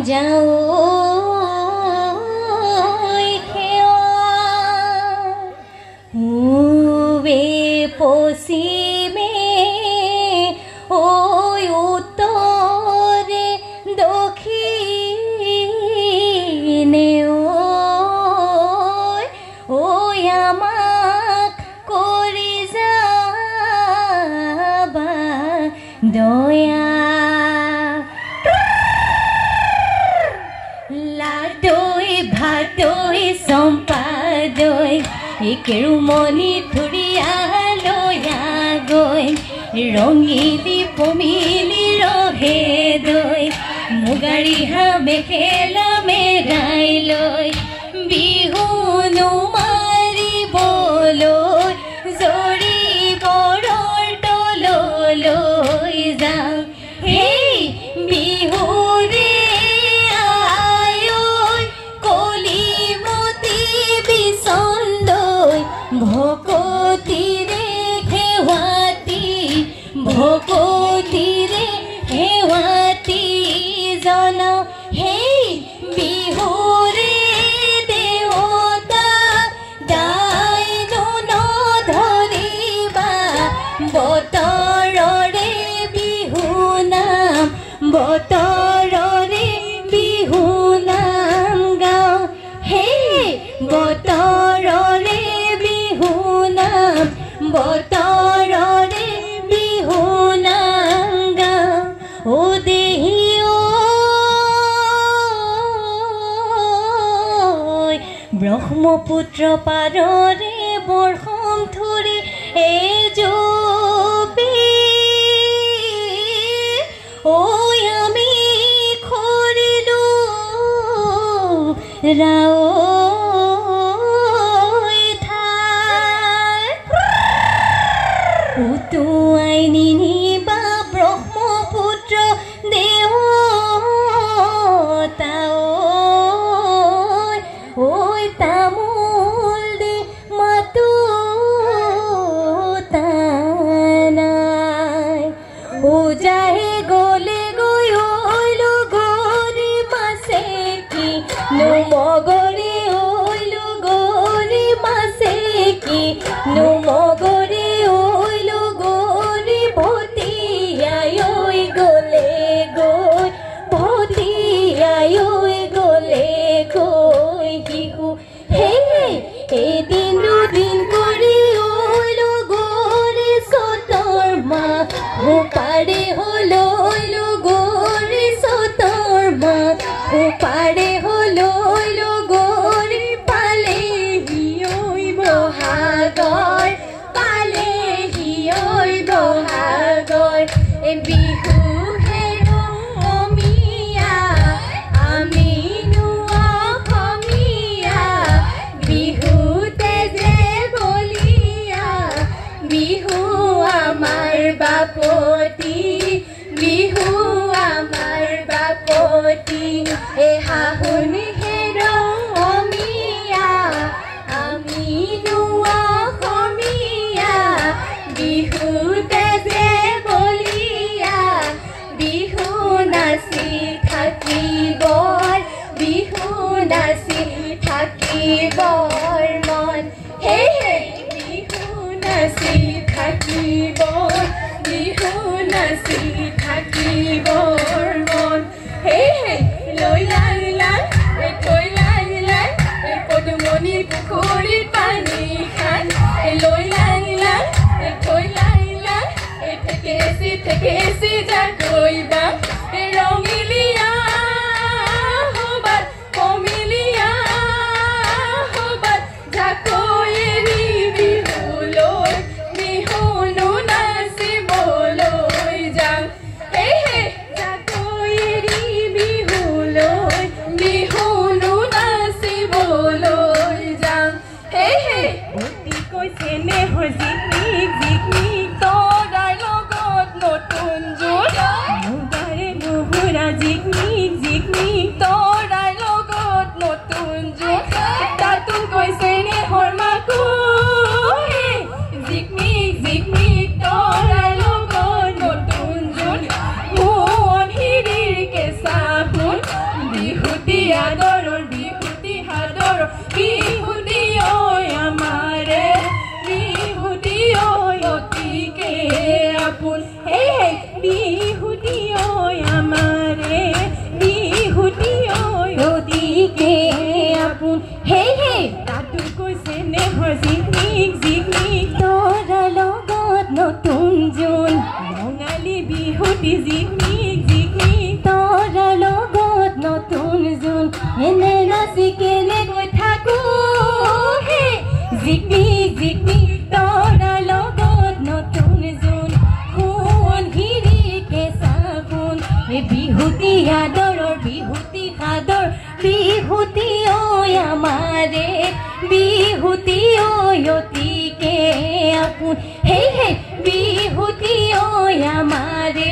যাও পূবে পশ্চিমে ওই উত্তৰে দক্ষিণে ওই আমাক কৰি যাবা দয়া লাডৈ ভাতৈ চম্পাদৈ কেৰুমণি ধুৰিয়া লয়া গৈ ৰঙিলি পমিলি ৰহে দৈ মুগাৰিহা মেখেলা মেৰাই লৈ বিহুনো মাৰিবলৈ জৰি বৰৰ তললৈ যাওঁ হেই বিহুৰে ভকতিৰে হেৱাতি জন হেই বিহুৰে দেৱতা দাইনো নধৰিবা বতৰৰে বিহু নাম বতৰৰে বিহু নাম গাওঁ হেই বতৰৰে বিহু নাম বতৰৰে বিহু নাম গাওঁ ও দেহি ব্ৰহ্মপুত্ৰ পাৰৰে বৰ্ষম ধৰি এজোপি ঐ আমি খৰিলো ৰাও উটুৱাই নিনিবা ব্ৰহ্মপুত্ৰ দেৱতা ঐ তামোল দে মাতো নাই পূজাহে গ'লে গৈ ঐলো গৰি মাছে কি নুমগৰি ঐলো গৰি মাছে কি নুমগৰি এদিন দুদিন কৰি ঐলো গৰি চতৰ মা উপাৰে হল ঐলো গৰি চতৰ মা উপাৰে হল ঐলো গৰি পালেহি ঐ বহাগৰ পালেহি ঐ বহাগৰ বিহু হেৰো অমিয়া আমি বাপতি বিহু আমাৰ বাপতি এ হাহুন হেৰো অমিয়া আমি নোৱা অসমীয়া বিহুতে যে বলিয়া বিহু নাচি থাকিবৰ বিহু নাচি থাকিবৰ মন হে বিহু নাচি থাকিবৰ বিহু নাচি থাকিবৰ মন হে লৈ লাল থৈ লাল পদুমণি পুখুৰীত পানী খান লৈ লাল থৈ লাল থেকেচি যাকৈবা ৰঙিলিয়া হবাত কমিলিয়া হবাত যাকৈ এৰি বিহুলৈ বিহুনো নাচিবলৈ যাওঁ যাকৈ এৰি বিহুলৈ বিহুনো নাচিবলৈ যাওঁ অতিকৈ চেনেহৰ জিকমিক তৰাই লগত নতুন জোৰ মুগাৰে নুহুৰা জিকমিক তৰাই লগত নতুন জোৰ তাতো কৈছে নেহৰ মাকো জিকমিক তৰাই লগত নতুন জোৰ মোহন হিৰিৰ কেঁচা ফুল জিকমিক তৰা লগত নতুন জোন ৰঙালী বিহুটি জিকমিক তৰা লগত নতুন জোন এনে নাচি কেনে গৈ থাকো হে জিকমিক তৰা লগত নতুন জোন সোণ হিৰি কেঁচা সোণ এই বিহুটি আদৰৰ বিহুটি সাদৰ বিহুটি ঐ আমাৰে বিহুটি ঐ অতিকে আপোন হে হে বিহুটি ঐ আমাৰে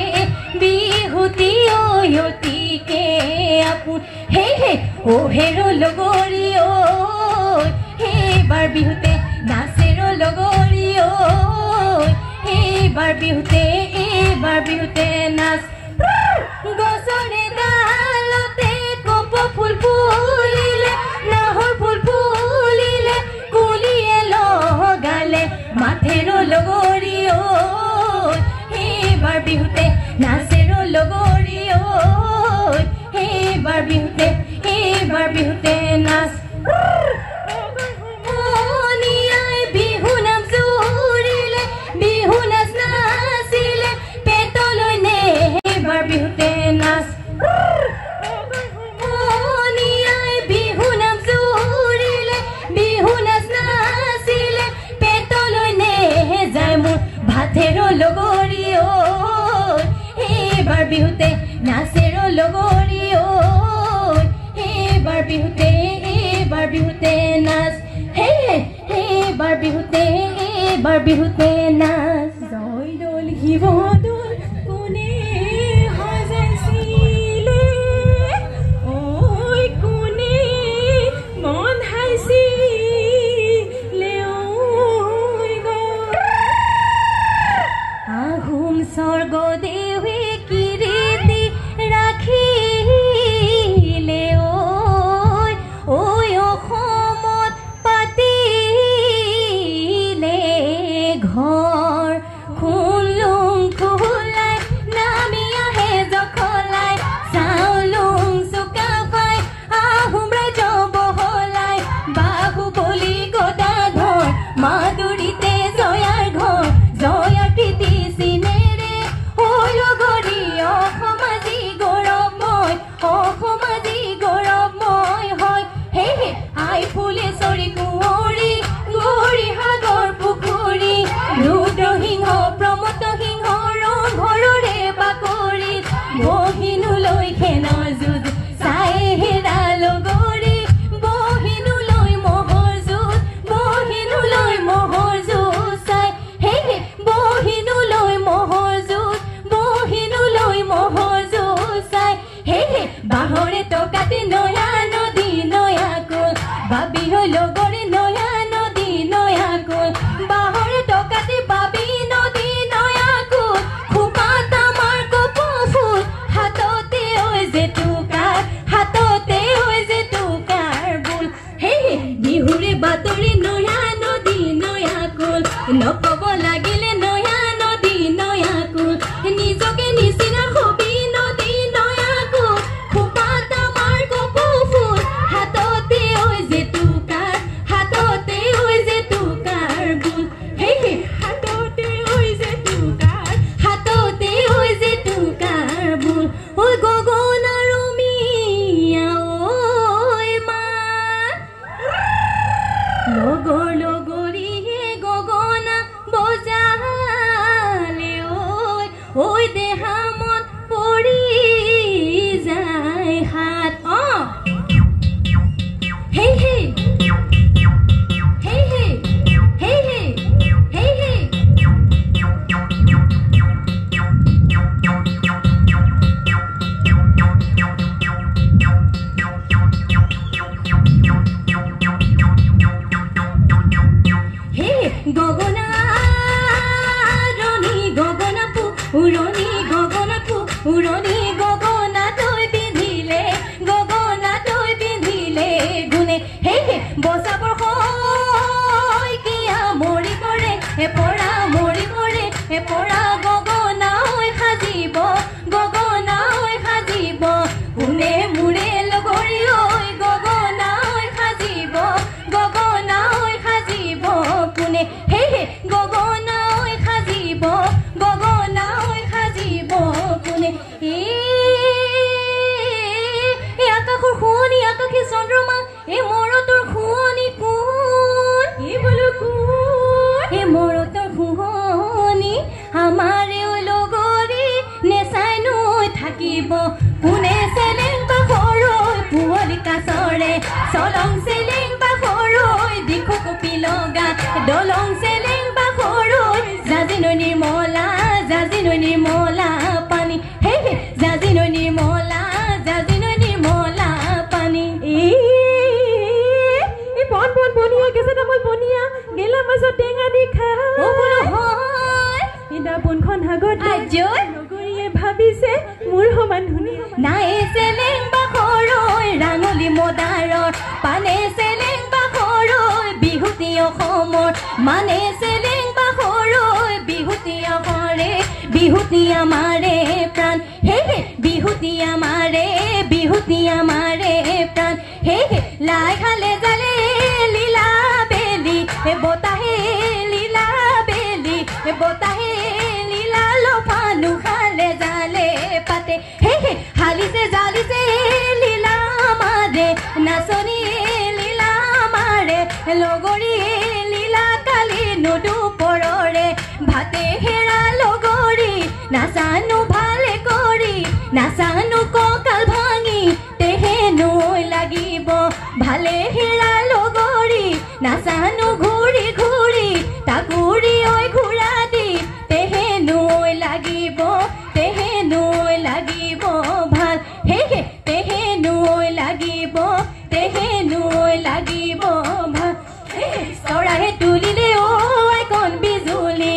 বিহুটি ঐ অতিকে আপোন হে হে অ হেৰো লগৰী ঐ সেইবাৰ বিহুতে নাচেৰো লগৰী ঐ এইবাৰ বিহুতে নাচ গছৰে ডালতে কপৌ ফুল ফুলিলে নাহৰ ফুল ফুলিলে কুলিয়ে লগালে মাথেৰো লগৰী ঐ এইবাৰ বিহুতে নাচেৰো লগৰী ঐ এইবাৰ বিহুতে নাচ মনিয়াই বিহু নাম জুৰিলে বিহু নাচ নাচিলে পেটলৈ নে এইবাৰ বিহুতে নাচ মনিয়াই বিহু নাম জুৰিলে বিহু নাচ নাচিলে পেটলৈ নে যায় মোৰ ভাতেৰো লগৰী ঐ এইবাৰ বিহুতে নাচেৰো লগৰী ঐ এইবাৰ বিহুতে নাচ হে এইবাৰ বিহুতে নাচ জয় দৌল শিৱ দৌল কোনে সজাইছিলে ঐ কোনে বন্ধাইছিলে ঐ আহোম স্বৰ্গদেৱে কিৰীতি ৰাখিলে ঐ অসমত পাতিলে ঘৰ খুলুং খোলাই নামি আহে জখলাই চাউলুং চুকাফাই আহোম ৰাজ্য বহলাই বাহুবলি গদাধৰ মাধুৰীতে জয়াৰ ঘৰ জয়াৰ কীৰ্তি চিনেৰে ঐ লগৰী অসমাজী গৌৰৱময় হয় হে আই ফুলেশ্বৰী কুঁৱৰী গৌৰী সাগৰ পুখুৰী ৰুদ্ৰসিংহ প্ৰমত্ত সিংহ ৰংঘৰৰে বাকৰিত বহিনুলৈ সেনৰ যুঁজ চাই হেৰা লগৰী বহিনুলৈ মহৰ যুঁজ চাই হে বহিনুলৈ মহৰ যুঁজ চাই হে বাঁহৰে টকাতে নয়া নদী নয়া কুল বাবি হৈ লগৰে নয়া নদী নয়া কুল বাঁহৰে টকাতে বাবি নদী নয়া কুল খোপা তামাৰ কপৌ ফুল হাততে ঐ জেতুকাৰ বুল হে বিহুৰে বাতৰি নয়া নদী নয়া কুল নকব লাগিলে নয়া নদী নয়া কুল নিজকে নিচিনা হবি নদী নয়া কুল খোপা তামাৰ কপৌ ফুল হাততে ঐ জেতুকাৰ বুল হে হাততে ঐ জেতুকাৰ বুল ঐ গগনা ৰমিয়া ঐ মা লগৰ লগৰীয়ে গগনা বজালে ঐ দেহা মন পৰি যায় হাত গগনা ৰণী গগনা পু উৰণী গগনা পু উৰণী গগনা তই পিন্ধিলে গুণে হে বচাবৰ কিয়া মৰি পৰে পৰা গগনা হৈ সাজিব কোনে মোৰে লগৰী ঐ গগনা হৈ সাজিব কোনে কোনে চেলেং বা সৰৈ পুৱলি কাছৰে চলং চেলেং বা সৰৈ দিখো কপি লগা দলং চেলেং বা সৰৈ জাজিনৈ নিৰ্মলা পানী হে হে জাজিনৈ নিৰ্মলা পানী এই বন বনিয়া গেছে তামোল বনিয়া গেলা মাছত টেঙা দি খা ও বোলো হয় ইদা বনখন হাগত আজয় নগৰীয়ে ভাবিছে মোৰ সমান ধুনীয়া নাই চেলেং বা সৰৈ ৰাঙলী মদাৰৰ পানে চেলেং বা সৰৈ বিহুতি অসমৰ মানে চেলেং বা সৰৈ বিহুতি অসমৰে বিহুতি আমাৰে প্ৰাণ হে হে বিহুতি আমাৰে প্ৰাণ হে হে লাই খালে জালে লীলা বেলি বতাহে লীলা বেলি বতাহে লীলা লফানু খালে জালে পাতে হে হে হালিছে জালিছে লীলা মাৰে নাচনী লীলা মাৰে লগৰী লীলা কালি নুডু পৰৰে ভাতে হেৰা লগৰী নাচানো ভালে কৰি নাচানো কঁকাল ভাঙি তেহে নৈ লাগিব ভালে হেৰা লগৰী নাচানো ঘূৰি ঘূৰি তাকুৰি ঐ ঘূৰা দি তেহে নৈ লাগিব ভাল হে হে তেহে নৈ লাগিব ভাল চৰাইহে তুলিলে ঐ কণ বিজুলি